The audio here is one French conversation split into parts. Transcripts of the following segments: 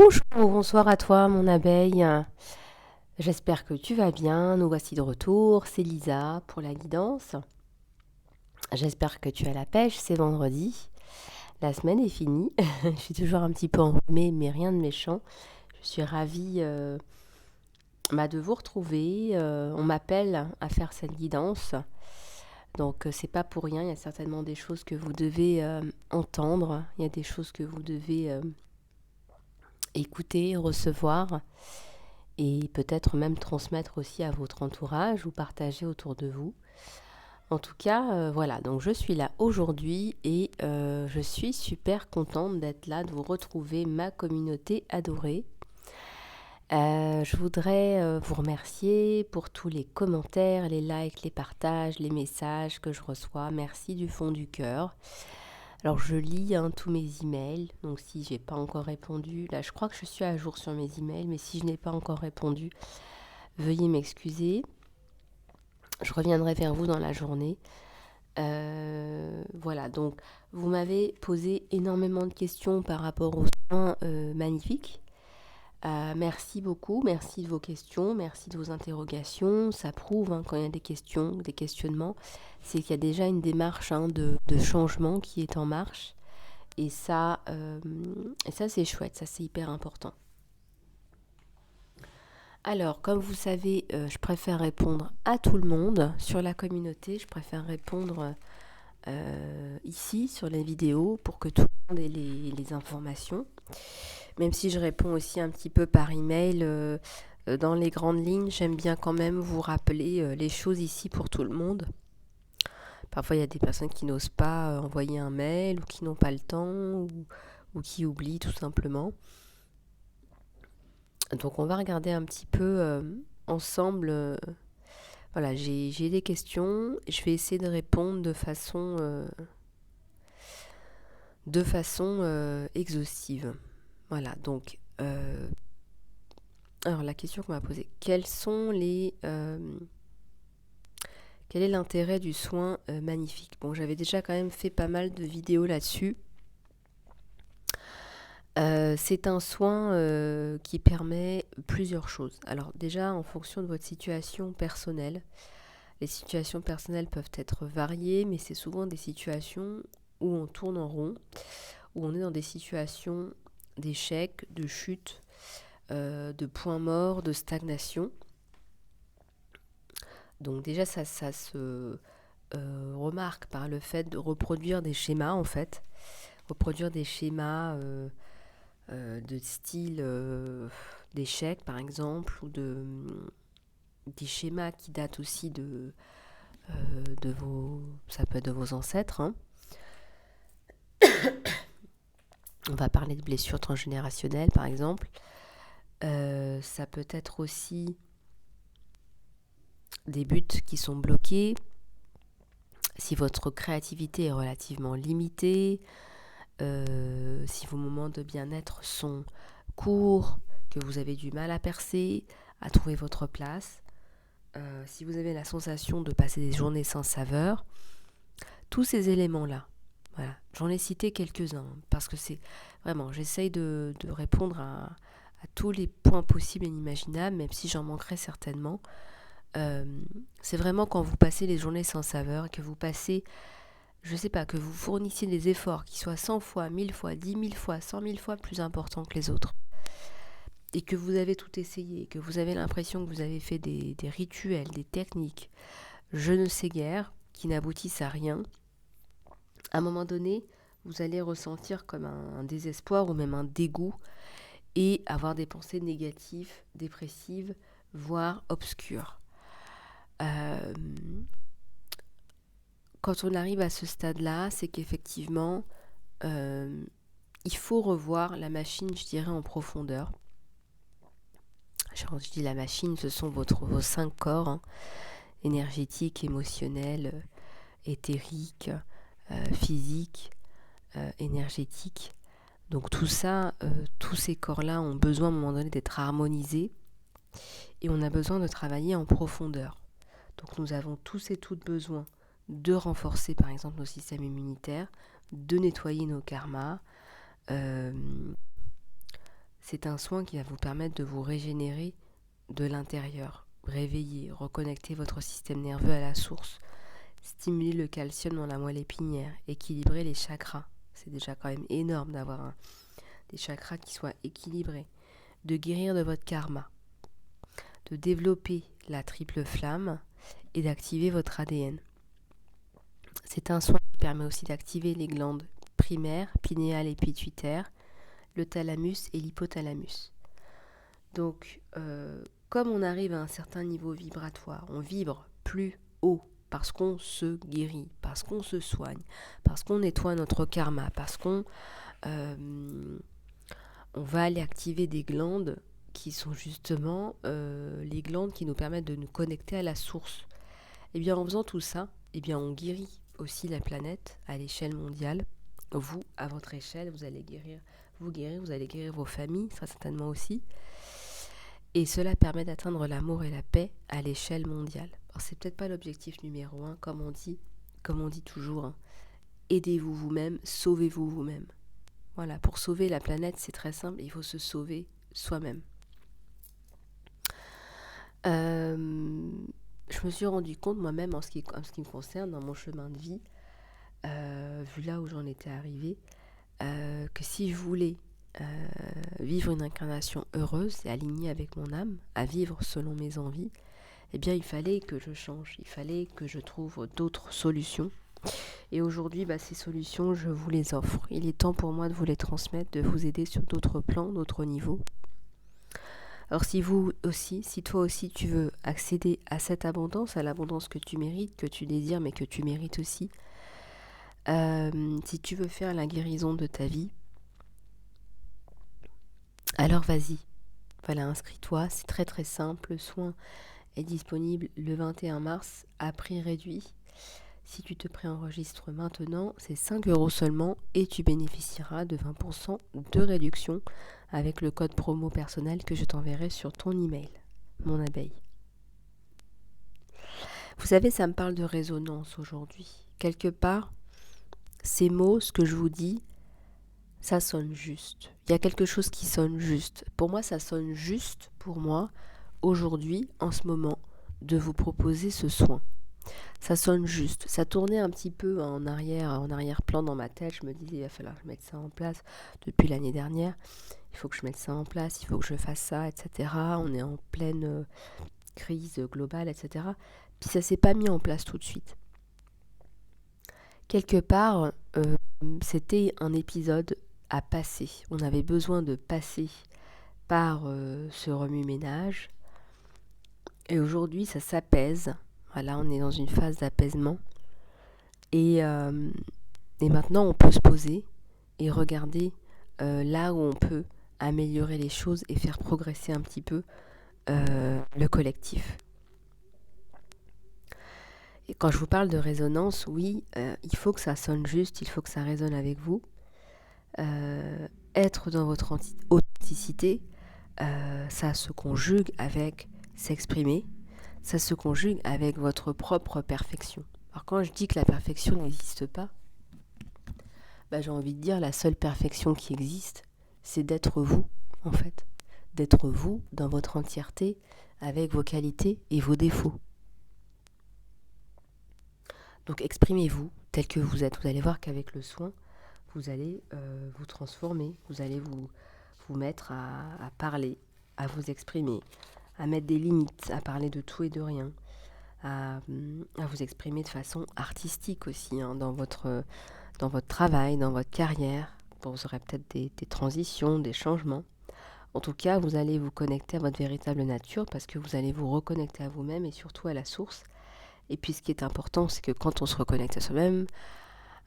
Bonjour, bonsoir à toi mon abeille. J'espère que tu vas bien. Nous voici de retour. C'est Lisa pour la guidance. J'espère que tu as la pêche. C'est vendredi. La semaine est finie. Je suis toujours un petit peu enrhumée, mais rien de méchant. Je suis ravie de vous retrouver. On m'appelle à faire cette guidance. Donc c'est pas pour rien. Il y a certainement des choses que vous devez entendre. Il y a des choses que vous devez écouter, recevoir. Et peut-être même transmettre aussi à votre entourage ou partager autour de vous. En tout cas, voilà, donc je suis là aujourd'hui et je suis super contente d'être là, de vous retrouver, ma communauté adorée. Je voudrais vous remercier pour tous les commentaires, les likes, les partages, les messages que je reçois. Merci du fond du cœur. Alors je lis tous mes emails, donc si j'ai pas encore répondu, là je crois que je suis à jour sur mes emails, mais si je n'ai pas encore répondu, veuillez m'excuser. Je reviendrai vers vous dans la journée. Voilà, donc vous m'avez posé énormément de questions par rapport aux soins magnifiques. Merci beaucoup, merci de vos questions, merci de vos interrogations. Ça prouve quand il y a des questions, des questionnements, c'est qu'il y a déjà une démarche de changement qui est en marche. Et ça c'est chouette, ça c'est hyper important. Alors, comme vous savez, je préfère répondre à tout le monde sur la communauté. Je préfère répondre ici sur les vidéos pour que tout le monde ait les informations. Même si je réponds aussi un petit peu par email dans les grandes lignes, j'aime bien quand même vous rappeler les choses ici pour tout le monde. Parfois, il y a des personnes qui n'osent pas envoyer un mail ou qui n'ont pas le temps ou qui oublient tout simplement. Donc, on va regarder un petit peu ensemble. Voilà, j'ai des questions. Je vais essayer de répondre de façon exhaustive. Voilà, donc alors la question qu'on m'a posée, quel est l'intérêt du soin magnifique? Bon, j'avais déjà quand même fait pas mal de vidéos là-dessus. C'est un soin qui permet plusieurs choses. Alors déjà, en fonction de votre situation personnelle, les situations personnelles peuvent être variées, mais c'est souvent des situations où on tourne en rond, où on est dans des situations d'échec, de chute, de points morts, de stagnation. Donc déjà, ça se remarque par le fait de reproduire des schémas, en fait. Reproduire des schémas de style d'échec, par exemple, ou des schémas qui datent aussi de vos... Ça peut être de vos ancêtres, hein. On va parler de blessures transgénérationnelles, par exemple. Ça peut être aussi des buts qui sont bloqués, si votre créativité est relativement limitée, si vos moments de bien-être sont courts, que vous avez du mal à percer, à trouver votre place, si vous avez la sensation de passer des journées sans saveur, tous ces éléments-là, voilà, j'en ai cité quelques-uns, parce que c'est vraiment, j'essaye de répondre à tous les points possibles et inimaginables, même si j'en manquerai certainement. C'est vraiment quand vous passez les journées sans saveur, que vous passez, je sais pas, que vous fournissiez des efforts qui soient 100 fois, 1000 fois, 10 000 fois, 100 000 fois plus importants que les autres, et que vous avez tout essayé, que vous avez l'impression que vous avez fait des rituels, des techniques, je ne sais guère, qui n'aboutissent à rien, à un moment donné, vous allez ressentir comme un désespoir ou même un dégoût et avoir des pensées négatives, dépressives, voire obscures. Quand on arrive à ce stade-là, c'est qu'effectivement, il faut revoir la machine, je dirais, en profondeur. Quand je dis la machine, ce sont vos 5 corps, hein, énergétiques, émotionnels, éthériques, physiques, énergétiques. Donc tout ça, tous ces corps-là ont besoin à un moment donné d'être harmonisés et on a besoin de travailler en profondeur. Donc nous avons tous et toutes besoin de renforcer par exemple nos systèmes immunitaires, de nettoyer nos karmas. C'est un soin qui va vous permettre de vous régénérer de l'intérieur, réveiller, reconnecter votre système nerveux à la source, stimuler le calcium dans la moelle épinière, équilibrer les chakras. C'est déjà quand même énorme d'avoir des chakras qui soient équilibrés, de guérir de votre karma, de développer la triple flamme et d'activer votre ADN. C'est un soin qui permet aussi d'activer les glandes primaires, pinéales et pituitaires, le thalamus et l'hypothalamus. Donc, comme on arrive à un certain niveau vibratoire, on vibre plus haut parce qu'on se guérit, parce qu'on se soigne, parce qu'on nettoie notre karma, parce qu'on va aller activer des glandes qui sont justement les glandes qui nous permettent de nous connecter à la source. Et bien en faisant tout ça, eh bien on guérit aussi la planète à l'échelle mondiale. Vous, à votre échelle, vous allez guérir, vous allez guérir vos familles, très certainement aussi. Et cela permet d'atteindre l'amour et la paix à l'échelle mondiale. Alors c'est peut-être pas l'objectif numéro 1, comme on dit toujours. Hein. Aidez-vous vous-même, sauvez-vous vous-même. Voilà, pour sauver la planète, c'est très simple, il faut se sauver soi-même. Je me suis rendu compte moi-même en ce qui me concerne, dans mon chemin de vie, vu là où j'en étais arrivée, que si je voulais vivre une incarnation heureuse et alignée avec mon âme, à vivre selon mes envies, eh bien il fallait que je change, il fallait que je trouve d'autres solutions. Et aujourd'hui, ces solutions, je vous les offre. Il est temps pour moi de vous les transmettre, de vous aider sur d'autres plans, d'autres niveaux. Alors si toi aussi tu veux accéder à cette abondance, à l'abondance que tu mérites, que tu désires, mais que tu mérites aussi, si tu veux faire la guérison de ta vie, alors vas-y. Voilà, inscris-toi, c'est très très simple. Le soin est disponible le 21 mars à prix réduit. Si tu te préenregistres maintenant, c'est 5 € seulement et tu bénéficieras de 20% de réduction avec le code promo personnel que je t'enverrai sur ton email, mon abeille. Vous savez, ça me parle de résonance aujourd'hui. Quelque part, ces mots, ce que je vous dis, ça sonne juste. Il y a quelque chose qui sonne juste. Pour moi, ça sonne juste pour moi, aujourd'hui, en ce moment, de vous proposer ce soin. Ça sonne juste. Ça tournait un petit peu en arrière-plan dans ma tête. Je me disais, il va falloir que je mette ça en place depuis l'année dernière. Il faut que je mette ça en place, il faut que je fasse ça, etc. On est en pleine crise globale, etc. Puis ça s'est pas mis en place tout de suite. Quelque part, c'était un épisode à passer. On avait besoin de passer par ce remue-ménage. Et aujourd'hui, ça s'apaise. Voilà, on est dans une phase d'apaisement. Et maintenant, on peut se poser et regarder là où on peut améliorer les choses et faire progresser un petit peu le collectif. Et quand je vous parle de résonance, oui, il faut que ça sonne juste, il faut que ça résonne avec vous. Être dans votre authenticité, ça se conjugue avec s'exprimer, ça se conjugue avec votre propre perfection. Alors quand je dis que la perfection n'existe pas, j'ai envie de dire la seule perfection qui existe, c'est d'être vous, en fait. D'être vous dans votre entièreté, avec vos qualités et vos défauts. Donc exprimez-vous tel que vous êtes. Vous allez voir qu'avec le soin, vous allez vous transformer, vous allez vous mettre à parler, à vous exprimer, à mettre des limites, à parler de tout et de rien, à vous exprimer de façon artistique aussi, dans votre travail, dans votre carrière. Bon, vous aurez peut-être des transitions, des changements. En tout cas, vous allez vous connecter à votre véritable nature parce que vous allez vous reconnecter à vous-même et surtout à la source. Et puis ce qui est important, c'est que quand on se reconnecte à soi-même,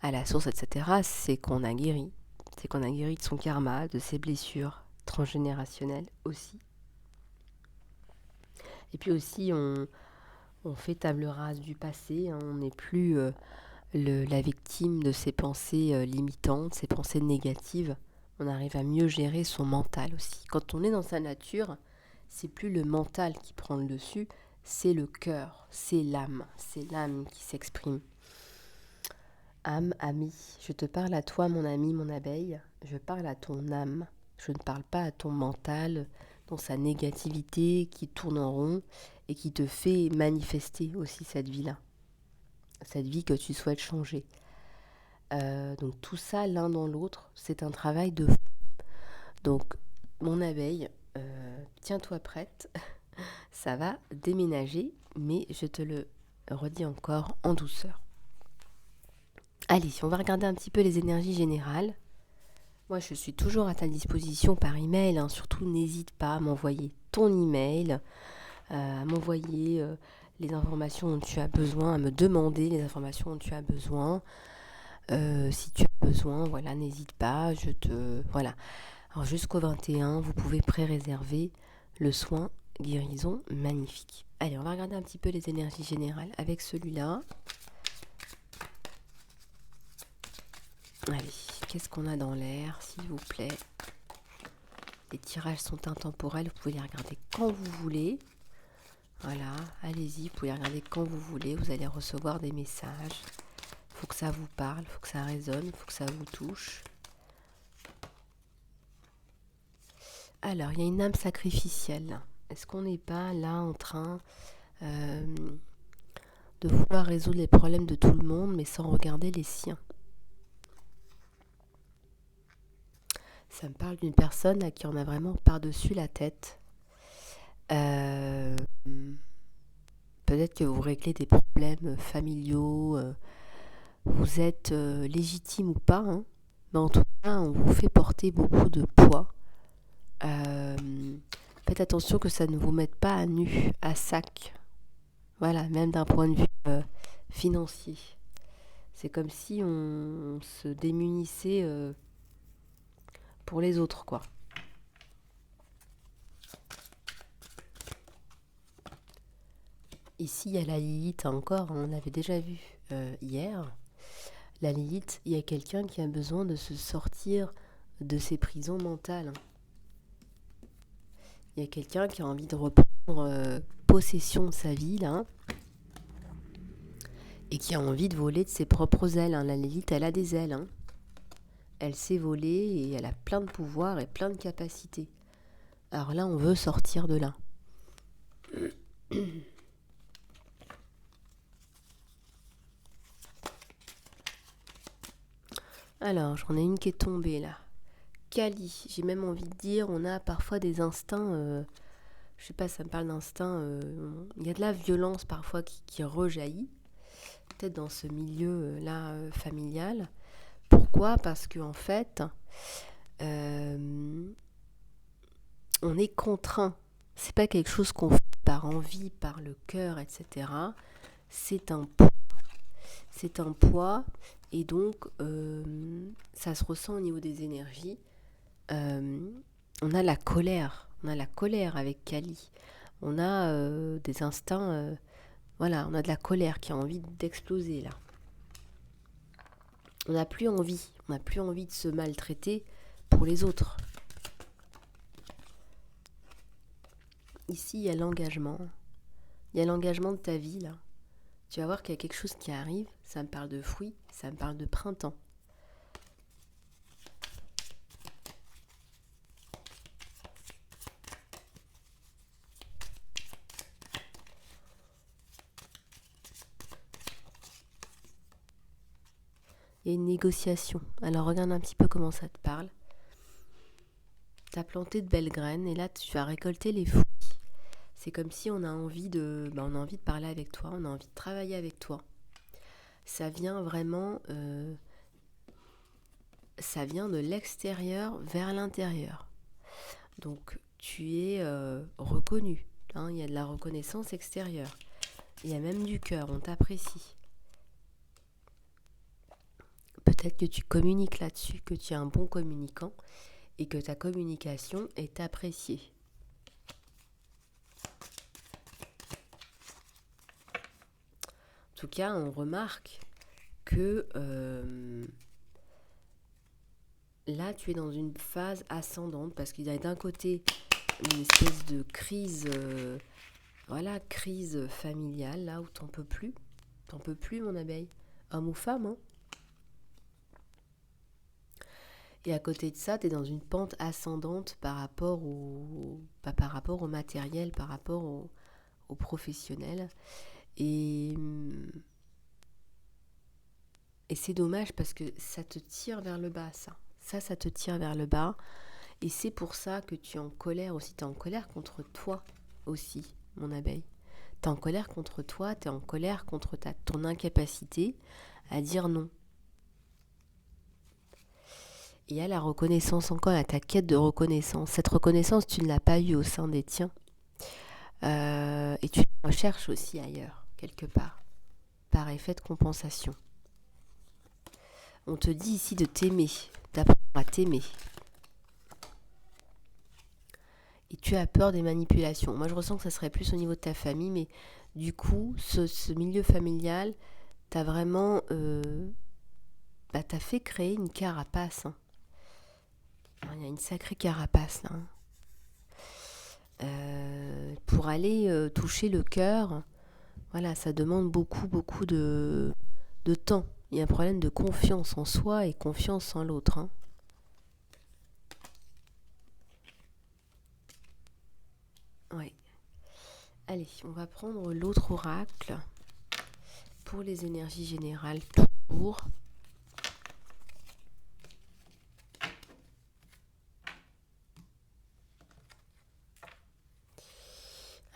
à la source, etc., c'est qu'on a guéri. C'est qu'on a guéri de son karma, de ses blessures transgénérationnelles aussi. Et puis aussi, on fait table rase du passé. On n'est plus la victime de ses pensées limitantes, ses pensées négatives. On arrive à mieux gérer son mental aussi. Quand on est dans sa nature, c'est plus le mental qui prend le dessus, c'est le cœur, c'est l'âme qui s'exprime. Âme, ami, je te parle à toi mon ami, mon abeille, je parle à ton âme, Je ne parle pas à ton mental dans sa négativité qui tourne en rond et qui te fait manifester aussi cette vie-là, cette vie que tu souhaites changer. Donc tout ça, l'un dans l'autre, c'est un travail de fond. Donc, mon abeille, tiens-toi prête, ça va déménager, mais je te le redis encore en douceur. Allez, on va regarder un petit peu les énergies générales. Moi, je suis toujours à ta disposition par email, hein. Surtout, n'hésite pas à m'envoyer ton email, à m'envoyer les informations dont tu as besoin, à me demander les informations dont tu as besoin. Si tu as besoin, voilà, n'hésite pas, Voilà. Alors, jusqu'au 21, vous pouvez pré-réserver le soin guérison magnifique. Allez, on va regarder un petit peu les énergies générales avec celui-là. Allez, qu'est-ce qu'on a dans l'air, s'il vous plaît? Les tirages sont intemporels, vous pouvez les regarder quand vous voulez. Voilà, allez-y, vous pouvez les regarder quand vous voulez. Vous allez recevoir des messages. Il faut que ça vous parle, il faut que ça résonne, il faut que ça vous touche. Alors, il y a une âme sacrificielle. Est-ce qu'on n'est pas là en train de vouloir résoudre les problèmes de tout le monde, mais sans regarder les siens? Ça me parle d'une personne à qui on a vraiment par-dessus la tête. Peut-être que vous réglez des problèmes familiaux, vous êtes légitime ou pas, hein, mais en tout cas, on vous fait porter beaucoup de poids. Faites attention que ça ne vous mette pas à nu, à sac. Voilà, même d'un point de vue financier. C'est comme si on se démunissait pour les autres, quoi. Ici, il y a la Lilith encore, on l'avait déjà vu hier. La Lilith, il y a quelqu'un qui a besoin de se sortir de ses prisons mentales. Il y a quelqu'un qui a envie de reprendre possession de sa vie, là, et qui a envie de voler de ses propres ailes. La Lilith, elle a des ailes. Elle sait voler et elle a plein de pouvoirs et plein de capacités. Alors là, on veut sortir de là. Alors, j'en ai une qui est tombée là. Kali, j'ai même envie de dire, on a parfois des instincts, je sais pas, ça me parle d'instinct, il y a de la violence parfois qui rejaillit, peut-être dans ce milieu-là familial. Pourquoi? Parce qu'en fait, on est contraint. C'est pas quelque chose qu'on fait par envie, par le cœur, etc. C'est un poids. C'est un poids et donc ça se ressent au niveau des énergies. On a la colère. On a la colère avec Kali. On a des instincts. Voilà, on a de la colère qui a envie d'exploser là. On n'a plus envie. On n'a plus envie de se maltraiter pour les autres. Ici, il y a l'engagement. Il y a l'engagement de ta vie là. Tu vas voir qu'il y a quelque chose qui arrive. Ça me parle de fruits, ça me parle de printemps. Il y a une négociation. Alors regarde un petit peu comment ça te parle. Tu as planté de belles graines et là tu vas récolter les fruits. C'est comme si on a envie de parler avec toi, on a envie de travailler avec toi. Ça vient vraiment, ça vient de l'extérieur vers l'intérieur. Donc tu es reconnu. Il y a de la reconnaissance extérieure. Il y a même du cœur, on t'apprécie. Peut-être que tu communiques là-dessus, que tu es un bon communicant et que ta communication est appréciée. En tout cas, on remarque que là, tu es dans une phase ascendante parce qu'il y a d'un côté une espèce de crise, crise familiale, là où t'en peux plus. T'en peux plus, mon abeille. Homme ou femme, hein. Et à côté de ça, tu es dans une pente ascendante par rapport au matériel, par rapport au professionnel. Et, et c'est dommage parce que ça te tire vers le bas, ça. Ça te tire vers le bas. Et c'est pour ça que tu es en colère aussi. Tu es en colère contre toi aussi, mon abeille. Tu es en colère contre toi, tu es en colère contre ton incapacité à dire non. Et il y a la reconnaissance encore, à ta quête de reconnaissance. Cette reconnaissance, tu ne l'as pas eue au sein des tiens. Et tu la recherches aussi ailleurs, quelque part, par effet de compensation. On te dit ici de t'aimer, d'apprendre à t'aimer. Et tu as peur des manipulations. Moi, je ressens que ça serait plus au niveau de ta famille, mais du coup, ce milieu familial, t'as vraiment... t'as fait créer une carapace. Hein. Il y a une sacrée carapace, là. Pour aller toucher le cœur, voilà, ça demande beaucoup, beaucoup de temps. Il y a un problème de confiance en soi et confiance en l'autre. Hein. Ouais. Allez, on va prendre l'autre oracle pour les énergies générales toujours.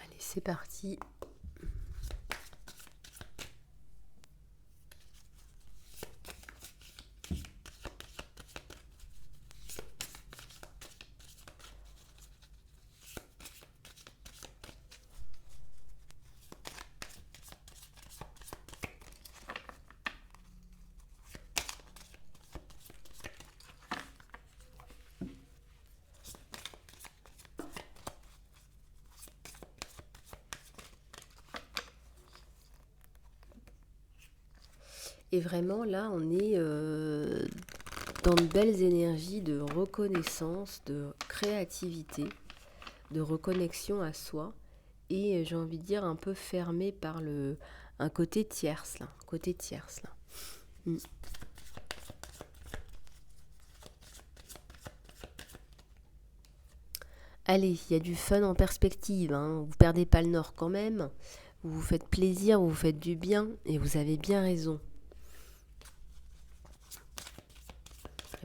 Allez, c'est parti. Et vraiment, là, on est dans de belles énergies de reconnaissance, de créativité, de reconnexion à soi. Et j'ai envie de dire un peu fermé par un côté tierce, là. Côté tierce, là. Mm. Allez, il y a du fun en perspective. Hein. Vous perdez pas le nord quand même. Vous vous faites plaisir, vous vous faites du bien. Et vous avez bien raison.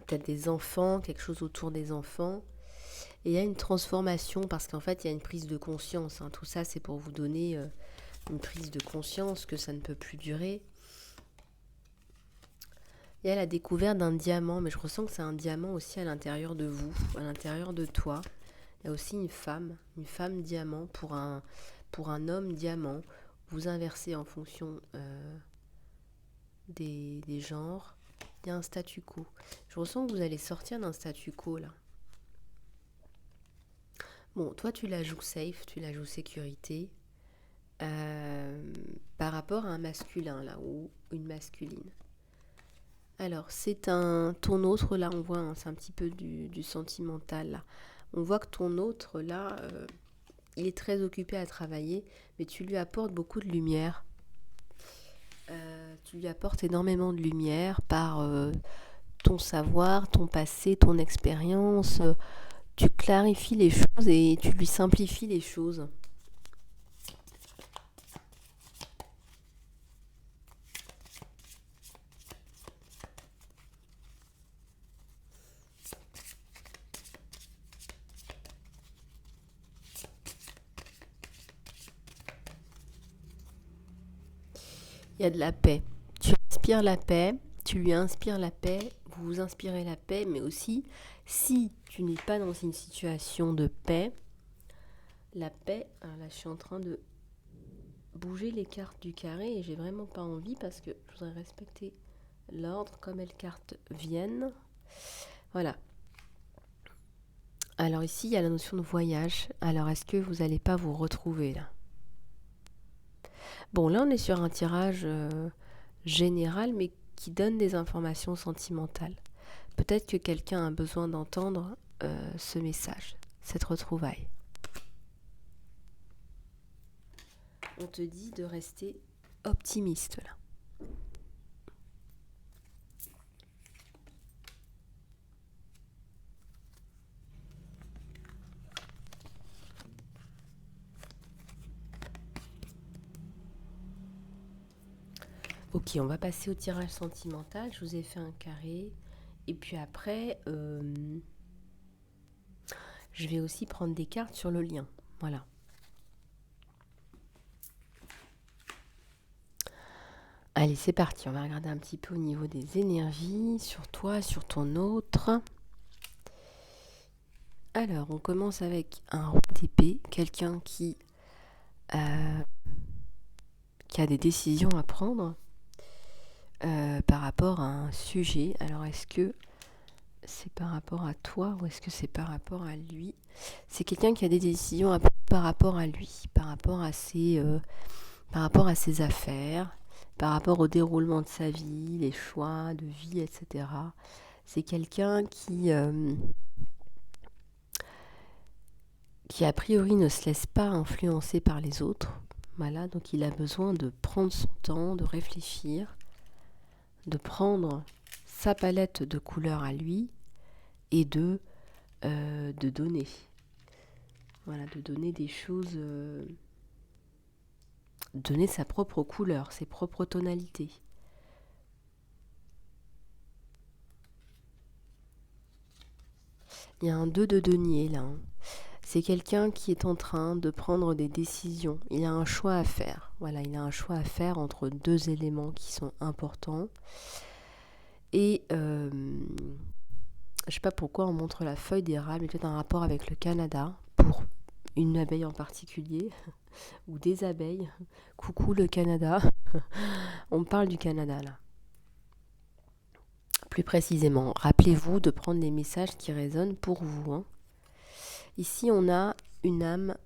Peut-être des enfants, quelque chose autour des enfants. Et il y a une transformation parce qu'en fait, il y a une prise de conscience. Hein. Tout ça, c'est pour vous donner une prise de conscience que ça ne peut plus durer. Il y a la découverte d'un diamant, mais je ressens que c'est un diamant aussi à l'intérieur de vous, à l'intérieur de toi. Il y a aussi une femme diamant pour un homme diamant. Vous inversez en fonction des genres. Il y a un statu quo. Je ressens que vous allez sortir d'un statu quo là. Bon, toi tu la joues safe, tu la joues sécurité par rapport à un masculin là ou une masculine. Alors c'est ton autre là, on voit, hein, c'est un petit peu du sentimental là. On voit que ton autre là, il est très occupé à travailler, mais tu lui apportes beaucoup de lumière. Tu lui apportes énormément de lumière par ton savoir, ton passé, ton expérience. Tu clarifies les choses et tu lui simplifies les choses. Il y a de la paix. Tu inspires la paix, tu lui inspires la paix, vous vous inspirez la paix, mais aussi, si tu n'es pas dans une situation de paix, la paix, alors là je suis en train de bouger les cartes du carré et j'ai vraiment pas envie parce que je voudrais respecter l'ordre comme les cartes viennent. Voilà. Alors ici, il y a la notion de voyage. Alors est-ce que vous n'allez pas vous retrouver là ? Bon, là on est sur un tirage général, mais qui donne des informations sentimentales. Peut-être que quelqu'un a besoin d'entendre ce message, cette retrouvaille. On te dit de rester optimiste là. Ok, on va passer au tirage sentimental. Je vous ai fait un carré. Et puis après, je vais aussi prendre des cartes sur le lien. Voilà. Allez, c'est parti. On va regarder un petit peu au niveau des énergies, sur toi, sur ton autre. Alors, on commence avec un roi d'épée, quelqu'un qui a des décisions à prendre par rapport à un sujet. Alors, est-ce que c'est par rapport à toi ou est-ce que c'est par rapport à lui? C'est quelqu'un qui a des décisions à prendre par rapport à lui, par rapport à ses affaires, par rapport au déroulement de sa vie, les choix de vie, etc. C'est quelqu'un qui a priori ne se laisse pas influencer par les autres. Voilà, donc il a besoin de prendre son temps, de réfléchir, de prendre sa palette de couleurs à lui et de donner. Voilà, de donner des choses, donner sa propre couleur, ses propres tonalités. Il y a un 2 de denier là. C'est quelqu'un qui est en train de prendre des décisions. Il a un choix à faire. Voilà, il a un choix à faire entre deux éléments qui sont importants. Et je sais pas pourquoi on montre la feuille d'érable, mais peut-être un rapport avec le Canada pour une abeille en particulier ou des abeilles. Coucou le Canada. On parle du Canada là. Plus précisément, rappelez-vous de prendre les messages qui résonnent pour vous. Hein. Ici, on a une âme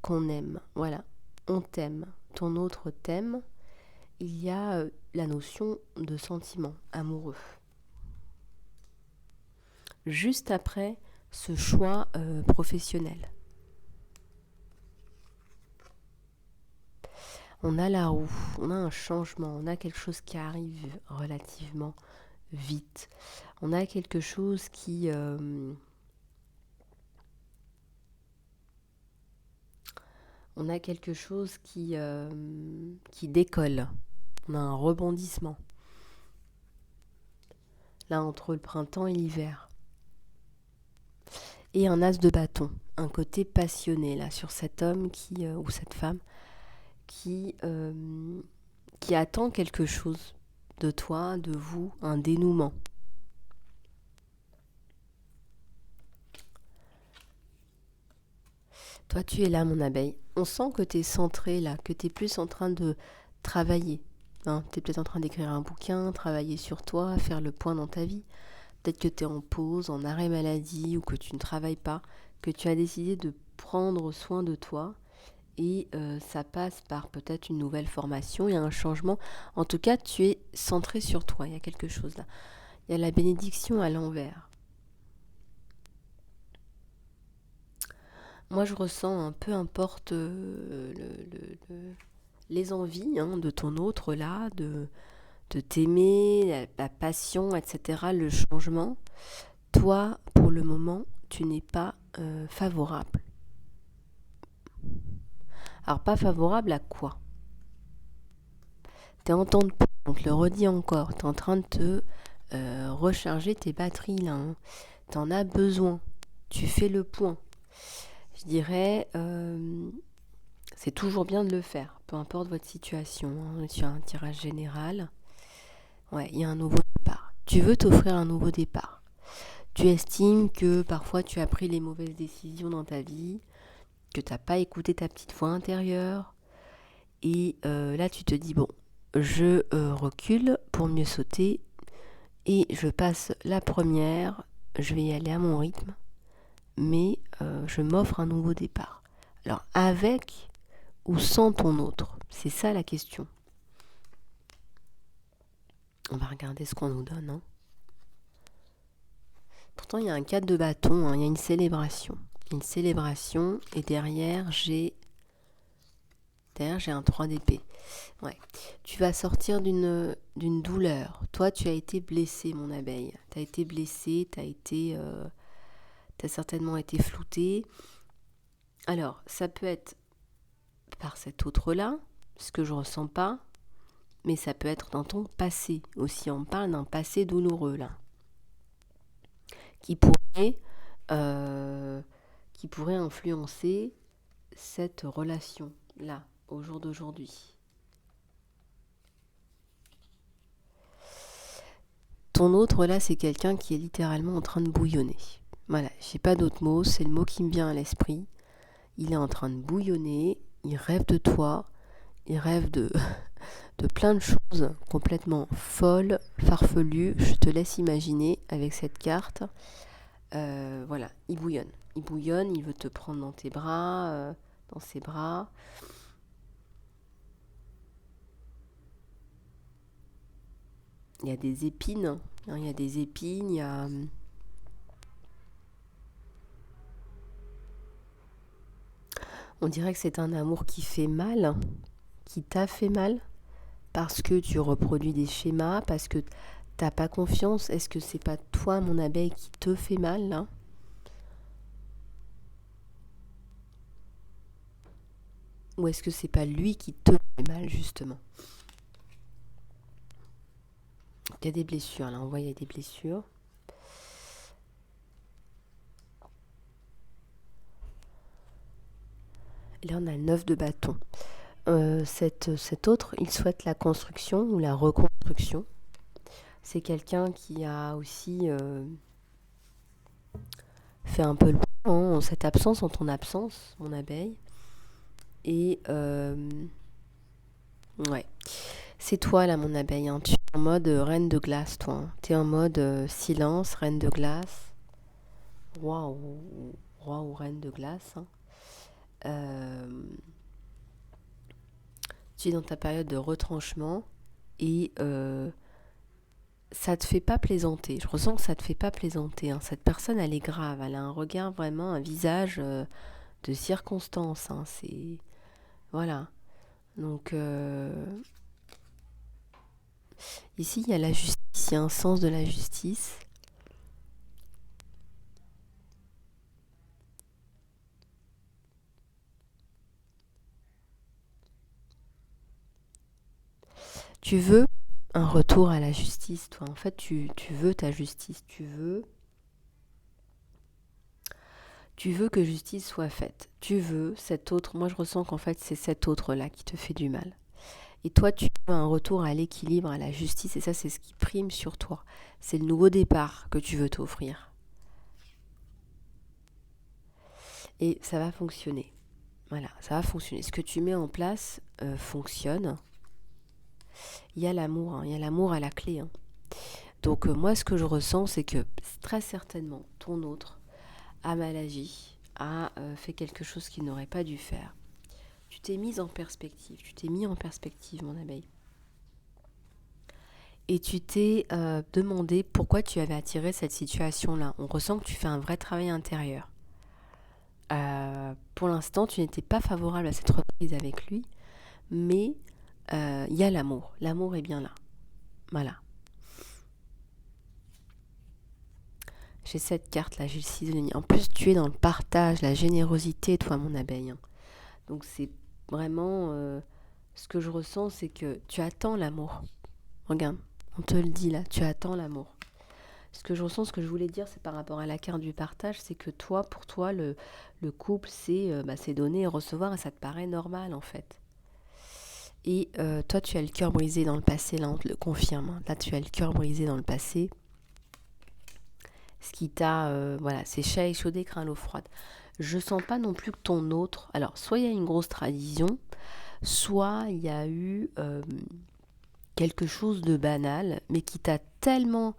qu'on aime. Voilà, on t'aime. Ton autre t'aime. Il y a la notion de sentiment amoureux. Juste après ce choix professionnel. On a la roue, on a un changement, on a quelque chose qui arrive relativement vite. On a quelque chose qui décolle. On a un rebondissement. Là, entre le printemps et l'hiver. Et un as de bâton, un côté passionné là sur cet homme ou cette femme qui attend quelque chose de toi, de vous, un dénouement. Toi, tu es là, mon abeille. On sent que tu es centré là, que tu es plus en train de travailler. Hein, tu es peut-être en train d'écrire un bouquin, travailler sur toi, faire le point dans ta vie. Peut-être que tu es en pause, en arrêt maladie ou que tu ne travailles pas, que tu as décidé de prendre soin de toi et ça passe par peut-être une nouvelle formation, il y a un changement. En tout cas, tu es centré sur toi, il y a quelque chose là. Il y a la bénédiction à l'envers. Moi, je ressens, peu importe les envies de ton autre là, de t'aimer, la passion, etc., le changement. Toi, pour le moment, tu n'es pas favorable. Alors, pas favorable à quoi? Tu es en temps de pause, on te le redit encore. Tu es en train de te recharger tes batteries là. Hein. Tu en as besoin. Tu fais le point. Je dirais, c'est toujours bien de le faire, peu importe votre situation. Hein. On est sur un tirage général. Ouais, il y a un nouveau départ. Tu veux t'offrir un nouveau départ. Tu estimes que parfois tu as pris les mauvaises décisions dans ta vie, que tu n'as pas écouté ta petite voix intérieure. Et là, tu te dis, bon, je recule pour mieux sauter et je passe la première, je vais y aller à mon rythme, mais je m'offre un nouveau départ. Alors, avec ou sans ton autre? C'est ça la question. On va regarder ce qu'on nous donne. Hein. Pourtant, il y a un 4 de bâton, il y a une célébration. Une célébration et derrière, j'ai un 3 d'épée. Ouais. Tu vas sortir d'une douleur. Toi, tu as été blessé, mon abeille. Tu as été blessé, tu as certainement été flouté. Alors, ça peut être par cet autre-là, ce que je ressens pas, mais ça peut être dans ton passé aussi. On parle d'un passé douloureux là, qui pourrait, euh, qui pourrait influencer cette relation là, au jour d'aujourd'hui. Ton autre là, c'est quelqu'un qui est littéralement en train de bouillonner. Voilà, j'ai pas d'autre mot, c'est le mot qui me vient à l'esprit. Il est en train de bouillonner, il rêve de toi, il rêve de plein de choses complètement folles, farfelues. Je te laisse imaginer avec cette carte. Voilà, il bouillonne. Il bouillonne, il veut te prendre dans tes bras, dans ses bras. Il y a des épines, hein, il y a des épines, il y a... On dirait que c'est un amour qui fait mal, qui t'a fait mal, parce que tu reproduis des schémas, parce que t'as pas confiance. Est-ce que c'est pas toi, mon abeille, qui te fait mal, là? Ou est-ce que c'est pas lui qui te fait mal, justement? Il y a des blessures, là, on voit il y a des blessures. Et là, on a le 9 de bâton. Cet autre, il souhaite la construction ou la reconstruction. C'est quelqu'un qui a aussi fait un peu le point en cette absence, en ton absence, mon abeille. Et ouais, c'est toi là, mon abeille. Hein. Tu es en mode reine de glace, toi. Hein. Tu es en mode silence, reine de glace. Roi ou reine de glace. Hein. Tu es dans ta période de retranchement et ça te fait pas plaisanter. Je ressens que ça te fait pas plaisanter. Hein. Cette personne, elle est grave. Elle a un regard vraiment, un visage de circonstance. Hein. C'est voilà. Donc ici, il y a la justice. Il y a un sens de la justice. Tu veux un retour à la justice, toi. En fait, tu veux ta justice. Tu veux que justice soit faite. Tu veux cet autre. Moi, je ressens qu'en fait, c'est cet autre-là qui te fait du mal. Et toi, tu veux un retour à l'équilibre, à la justice. Et ça, c'est ce qui prime sur toi. C'est le nouveau départ que tu veux t'offrir. Et ça va fonctionner. Voilà, ça va fonctionner. Ce que tu mets en place fonctionne. Il y a l'amour. Hein. Il y a l'amour à la clé. Hein. Donc, moi, ce que je ressens, c'est que très certainement, ton autre a mal agi, a fait quelque chose qu'il n'aurait pas dû faire. Tu t'es mise en perspective, tu t'es mis en perspective, mon abeille. Et tu t'es demandé pourquoi tu avais attiré cette situation-là. On ressent que tu fais un vrai travail intérieur. Pour l'instant, tu n'étais pas favorable à cette reprise avec lui, mais il y a l'amour. L'amour est bien là. Voilà. J'ai cette carte-là, j'ai le 6 de denier. En plus, tu es dans le partage, la générosité, toi, mon abeille. Hein. Donc, c'est vraiment... ce que je ressens, c'est que tu attends l'amour. Regarde, on te le dit là, tu attends l'amour. Ce que je ressens, ce que je voulais dire, c'est par rapport à la carte du partage, c'est que toi, pour toi, le couple, c'est donner et recevoir, et ça te paraît normal, en fait. Et toi, tu as le cœur brisé dans le passé, là, on te le confirme. Hein. Là, tu as le cœur brisé dans le passé. Ce qui t'a, voilà, c'est chat échaudé, craint l'eau froide. Je sens pas non plus que ton autre... Alors, soit il y a une grosse trahison, soit il y a eu quelque chose de banal, mais qui t'a tellement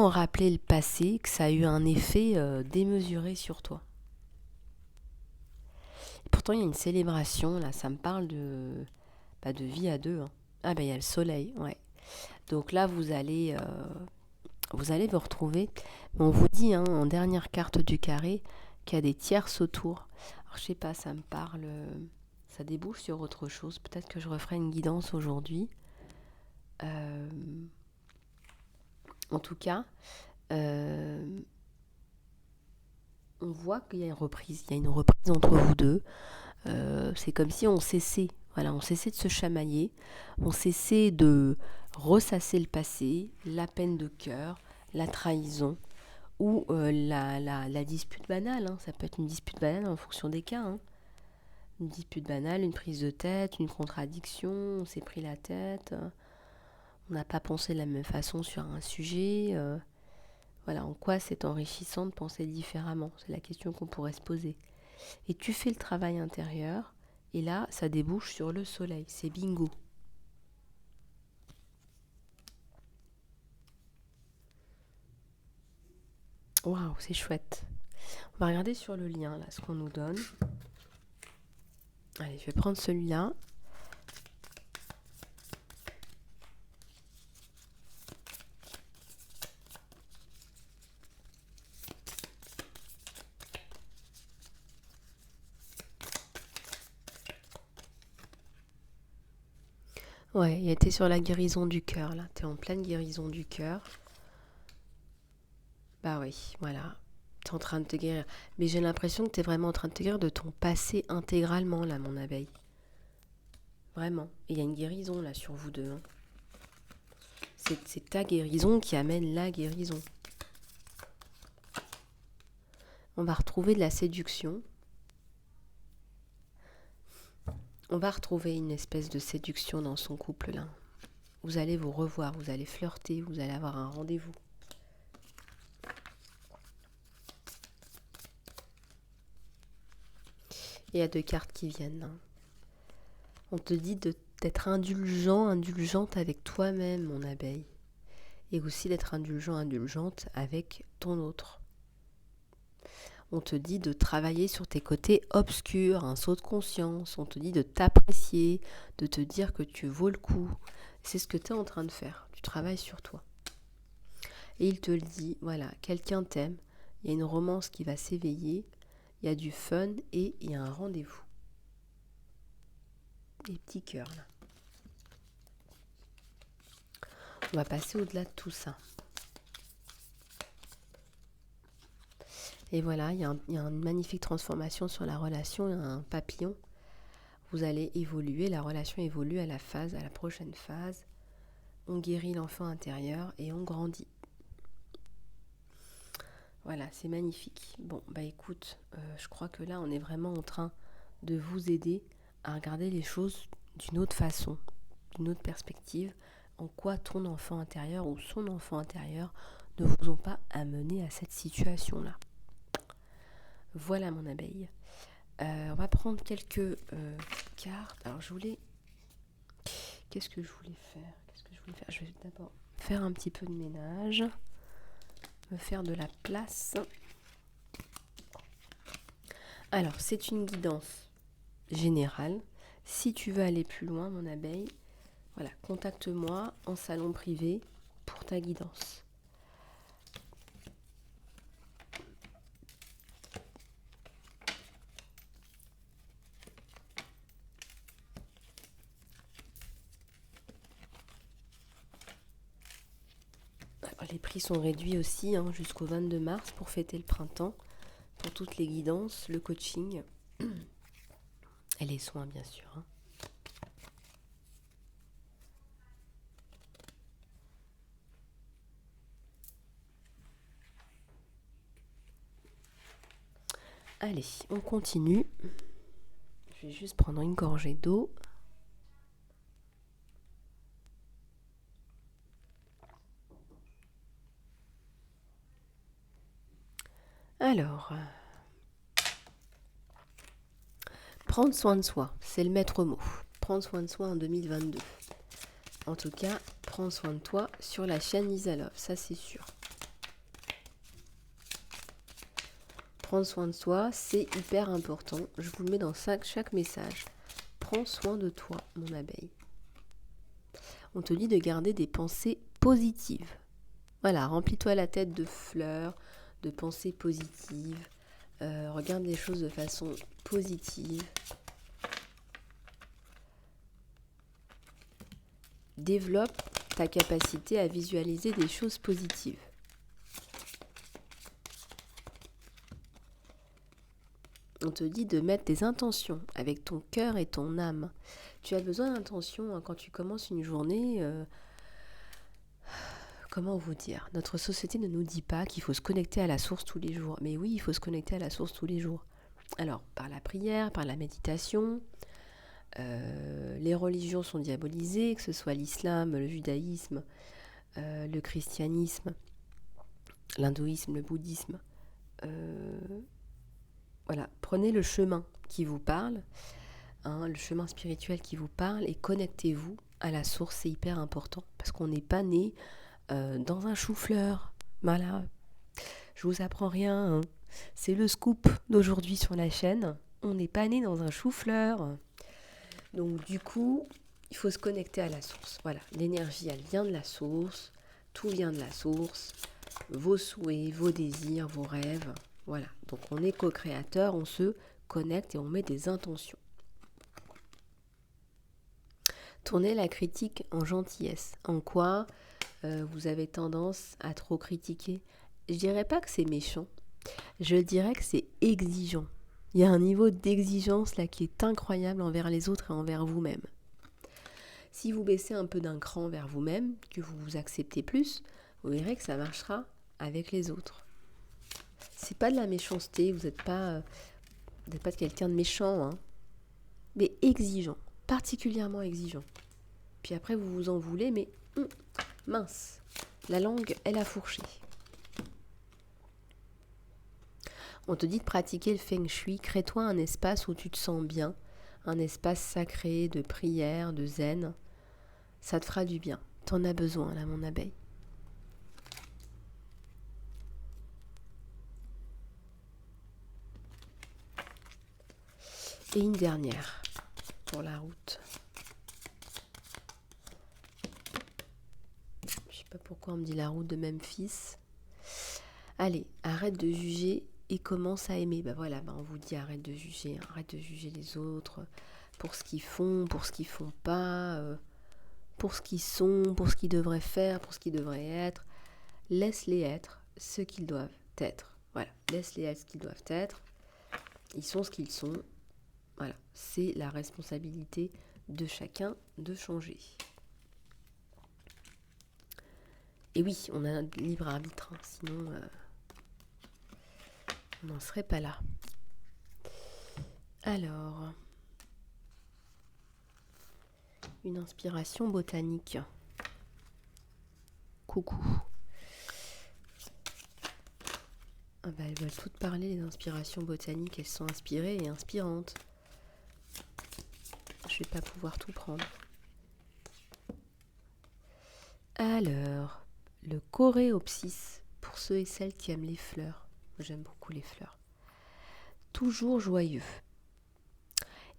rappelé le passé que ça a eu un effet démesuré sur toi. Et pourtant, il y a une célébration, là, ça me parle de vie à deux. Hein. Ah ben, il y a le soleil, ouais. Donc là, vous allez vous retrouver. Mais on vous dit, hein, en dernière carte du carré, qu'il y a des tierces autour. Alors, je sais pas, ça me parle... ça débouche sur autre chose. Peut-être que je referai une guidance aujourd'hui. En tout cas, on voit qu'il y a une reprise. Il y a une reprise entre vous deux. C'est comme si on cessait Voilà, on cessait de se chamailler, on cessait de ressasser le passé, la peine de cœur, la trahison ou la dispute banale. Ça peut être une dispute banale en fonction des cas. Une dispute banale, une prise de tête, une contradiction, on s'est pris la tête, on n'a pas pensé de la même façon sur un sujet. Voilà, en quoi c'est enrichissant de penser différemment? C'est la question qu'on pourrait se poser. Et tu fais le travail intérieur, et là, ça débouche sur le soleil. C'est bingo. Waouh, c'est chouette. On va regarder sur le lien, là, ce qu'on nous donne. Allez, je vais prendre celui-là. Ouais, il était sur la guérison du cœur, là. T'es en pleine guérison du cœur. Bah oui, voilà. T'es en train de te guérir. Mais j'ai l'impression que t'es vraiment en train de te guérir de ton passé intégralement, là, mon abeille. Vraiment. Et il y a une guérison, là, sur vous deux. C'est ta guérison qui amène la guérison. On va retrouver de la séduction. On va retrouver une espèce de séduction dans son couple, là. Vous allez vous revoir, vous allez flirter, vous allez avoir un rendez-vous. Il y a deux cartes qui viennent. On te dit d'être indulgent, indulgente avec toi-même, mon abeille. Et aussi d'être indulgent, indulgente avec ton autre. On te dit de travailler sur tes côtés obscurs, un saut de conscience. On te dit de t'apprécier, de te dire que tu vaux le coup. C'est ce que tu es en train de faire. Tu travailles sur toi. Et il te le dit, voilà, quelqu'un t'aime, il y a une romance qui va s'éveiller, il y a du fun et il y a un rendez-vous. Les petits cœurs, là. On va passer au-delà de tout ça. Et voilà, il y a une magnifique transformation sur la relation, il y a un papillon. Vous allez évoluer, la relation évolue à la prochaine phase. On guérit l'enfant intérieur et on grandit. Voilà, c'est magnifique. Bon, bah écoute, je crois que là, on est vraiment en train de vous aider à regarder les choses d'une autre façon, d'une autre perspective, en quoi ton enfant intérieur ou son enfant intérieur ne vous ont pas amené à cette situation-là. Voilà mon abeille. On va prendre quelques cartes. Alors qu'est-ce que je voulais faire? Je vais d'abord faire un petit peu de ménage, me faire de la place. Alors, c'est une guidance générale. Si tu veux aller plus loin, mon abeille, voilà, contacte-moi en salon privé pour ta guidance. Alors, les prix sont réduits aussi jusqu'au 22 mars pour fêter le printemps, pour toutes les guidances, le coaching et les soins bien sûr. Allez, on continue. Je vais juste prendre une gorgée d'eau. Alors, prendre soin de soi, c'est le maître mot. Prendre soin de soi en 2022. En tout cas, prends soin de toi sur la chaîne Lisa Love, ça c'est sûr. Prendre soin de soi, c'est hyper important. Je vous le mets dans chaque message. Prends soin de toi, mon abeille. On te dit de garder des pensées positives. Voilà, remplis-toi la tête de fleurs, de pensées positives. Regarde les choses de façon positive. Développe ta capacité à visualiser des choses positives. on te dit de mettre des intentions avec ton cœur et ton âme. Tu as besoin d'intentions quand tu commences une journée. Comment vous dire ? Notre société ne nous dit pas qu'il faut se connecter à la source tous les jours. Mais oui, il faut se connecter à la source tous les jours. Alors, par la prière, par la méditation, les religions sont diabolisées, que ce soit l'islam, le judaïsme, le christianisme, l'hindouisme, le bouddhisme. Voilà, prenez le chemin qui vous parle, le chemin spirituel qui vous parle, et connectez-vous à la source, c'est hyper important, parce qu'on n'est pas né dans un chou-fleur. Voilà, je vous apprends rien, c'est le scoop d'aujourd'hui sur la chaîne. On n'est pas né dans un chou-fleur. Donc du coup, il faut se connecter à la source. Voilà, l'énergie, elle vient de la source, tout vient de la source, vos souhaits, vos désirs, vos rêves. Voilà, donc on est co-créateur, on se connecte et on met des intentions. Tournez la critique en gentillesse. En quoi vous avez tendance à trop critiquer ? Je dirais pas que c'est méchant, je dirais que c'est exigeant. Il y a un niveau d'exigence là qui est incroyable envers les autres et envers vous-même. Si vous baissez un peu d'un cran vers vous-même, que vous vous acceptez plus, vous verrez que ça marchera avec les autres. C'est pas de la méchanceté, vous n'êtes pas quelqu'un de méchant, mais exigeant, particulièrement exigeant. Puis après vous vous en voulez, mais mince, la langue elle a fourché. On te dit de pratiquer le feng shui, crée-toi un espace où tu te sens bien, un espace sacré de prière, de zen. Ça te fera du bien, t'en as besoin là mon abeille. Et une dernière pour la route. Je sais pas pourquoi on me dit la route de Memphis. Allez, arrête de juger et commence à aimer. Voilà, on vous dit arrête de juger les autres pour ce qu'ils font, pour ce qu'ils font pas, pour ce qu'ils sont, pour ce qu'ils devraient faire, pour ce qu'ils devraient être. Laisse-les être ce qu'ils doivent être. Voilà, laisse-les être ce qu'ils doivent être. Ils sont ce qu'ils sont. Voilà, c'est la responsabilité de chacun de changer. Et oui, on a un libre arbitre, sinon on n'en serait pas là. Alors, une inspiration botanique. Coucou. Elles veulent toutes parler, les inspirations botaniques, elles sont inspirées et inspirantes. Je vais pas pouvoir tout prendre. Alors, le coréopsis, pour ceux et celles qui aiment les fleurs. J'aime beaucoup les fleurs. Toujours joyeux.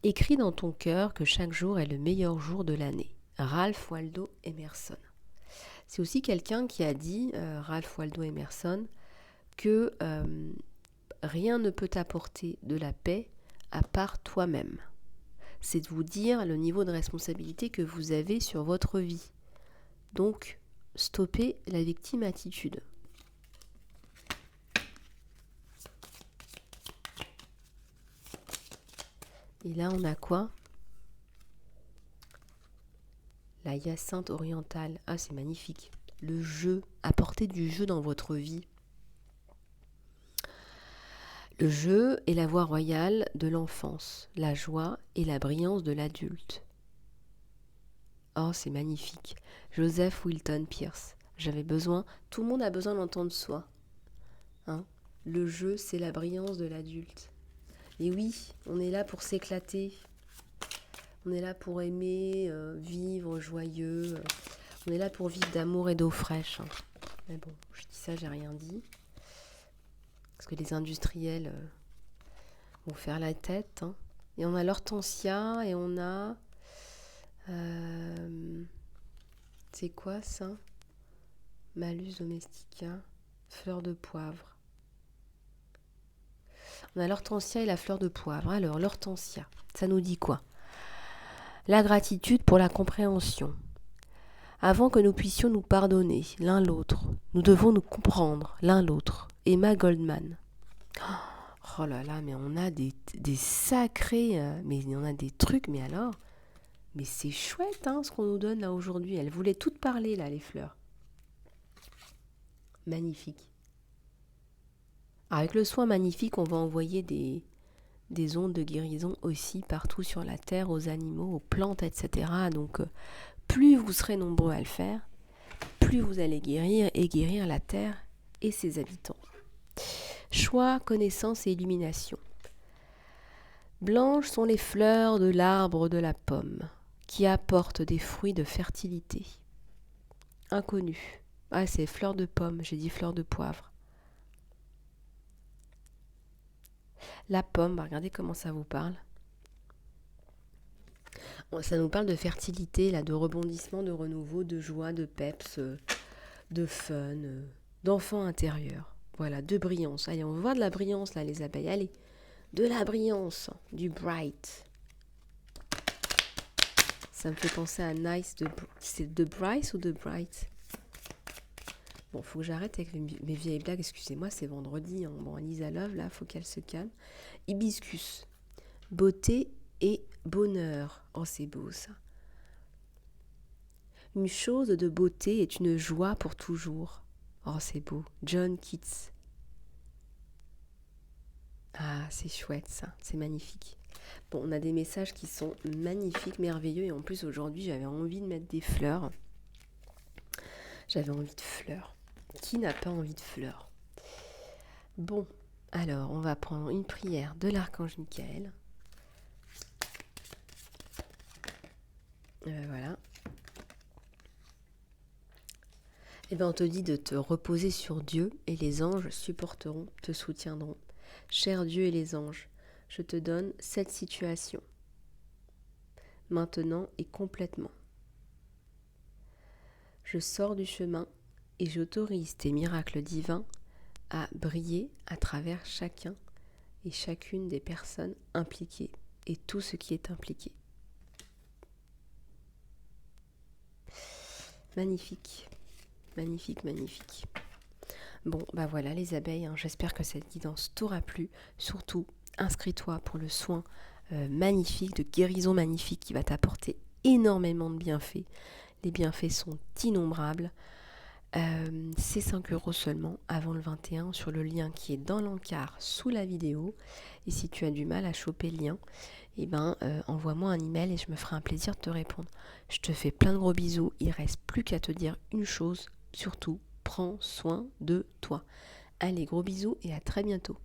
Écris dans ton cœur que chaque jour est le meilleur jour de l'année. Ralph Waldo Emerson. C'est aussi quelqu'un qui a dit, Ralph Waldo Emerson, que rien ne peut t'apporter de la paix à part toi-même. C'est de vous dire le niveau de responsabilité que vous avez sur votre vie. Donc, stoppez la victime attitude. Et là, on a quoi ? La hyacinthe orientale. Ah, c'est magnifique. Le jeu. Apportez du jeu dans votre vie. Le jeu est la voie royale de l'enfance, la joie et la brillance de l'adulte. Oh, c'est magnifique. Joseph Wilton Pierce. Tout le monde a besoin d'entendre soi. Le jeu, c'est la brillance de l'adulte. Et oui, on est là pour s'éclater. On est là pour aimer, vivre joyeux. On est là pour vivre d'amour et d'eau fraîche. Mais bon, je dis ça, j'ai rien dit. Parce que les industriels vont faire la tête. Et on a l'hortensia et on a... c'est quoi ça ? Malus domestica, fleur de poivre. On a l'hortensia et la fleur de poivre. Alors, l'hortensia, ça nous dit quoi ? La gratitude pour la compréhension. Avant que nous puissions nous pardonner l'un l'autre, nous devons nous comprendre l'un l'autre. Emma Goldman. Oh là là, mais on a des sacrés... mais on a des trucs, mais alors... Mais c'est chouette ce qu'on nous donne là aujourd'hui. Elles voulaient toutes parler là, les fleurs. Magnifique. Avec le soin magnifique, on va envoyer des ondes de guérison aussi partout sur la terre, aux animaux, aux plantes, etc. Donc plus vous serez nombreux à le faire, plus vous allez guérir et guérir la terre et ses habitants. Choix, connaissance et illumination. Blanches sont les fleurs de l'arbre de la pomme, qui apportent des fruits de fertilité. Inconnu. Ah, c'est fleurs de pomme, j'ai dit fleurs de poivre. La pomme, regardez comment ça vous parle. Ça nous parle de fertilité, là, de rebondissement, de renouveau, de joie, de peps, de fun, d'enfant intérieur. Voilà, de brillance. Allez, on va voir de la brillance, là, les abeilles. Allez, de la brillance, du bright. Ça me fait penser à nice. C'est de Bryce ou de bright? Bon, faut que j'arrête avec mes vieilles blagues. Excusez-moi, c'est vendredi. Bon, Lisa Love, là, faut qu'elle se calme. Hibiscus. Beauté et bonheur. Oh, c'est beau, ça. Une chose de beauté est une joie pour toujours. Oh, c'est beau. John Keats. Ah, c'est chouette, ça. C'est magnifique. Bon, on a des messages qui sont magnifiques, merveilleux. Et en plus, aujourd'hui, j'avais envie de mettre des fleurs. J'avais envie de fleurs. Qui n'a pas envie de fleurs? Bon, alors, on va prendre une prière de l'archange Michael. Voilà. Et bien, on te dit de te reposer sur Dieu et les anges supporteront, te soutiendront. Cher Dieu et les anges, je te donne cette situation, maintenant et complètement. Je sors du chemin et j'autorise tes miracles divins à briller à travers chacun et chacune des personnes impliquées et tout ce qui est impliqué. Magnifique, magnifique, magnifique. Bon, bah voilà les abeilles, j'espère que cette guidance t'aura plu. Surtout, inscris-toi pour le soin magnifique, de guérison magnifique qui va t'apporter énormément de bienfaits. Les bienfaits sont innombrables. C'est 5 € seulement avant le 21 sur le lien qui est dans l'encart sous la vidéo. Et si tu as du mal à choper le lien, envoie-moi un email et je me ferai un plaisir de te répondre. Je te fais plein de gros bisous. Il ne reste plus qu'à te dire une chose, surtout, prends soin de toi. Allez, gros bisous et à très bientôt.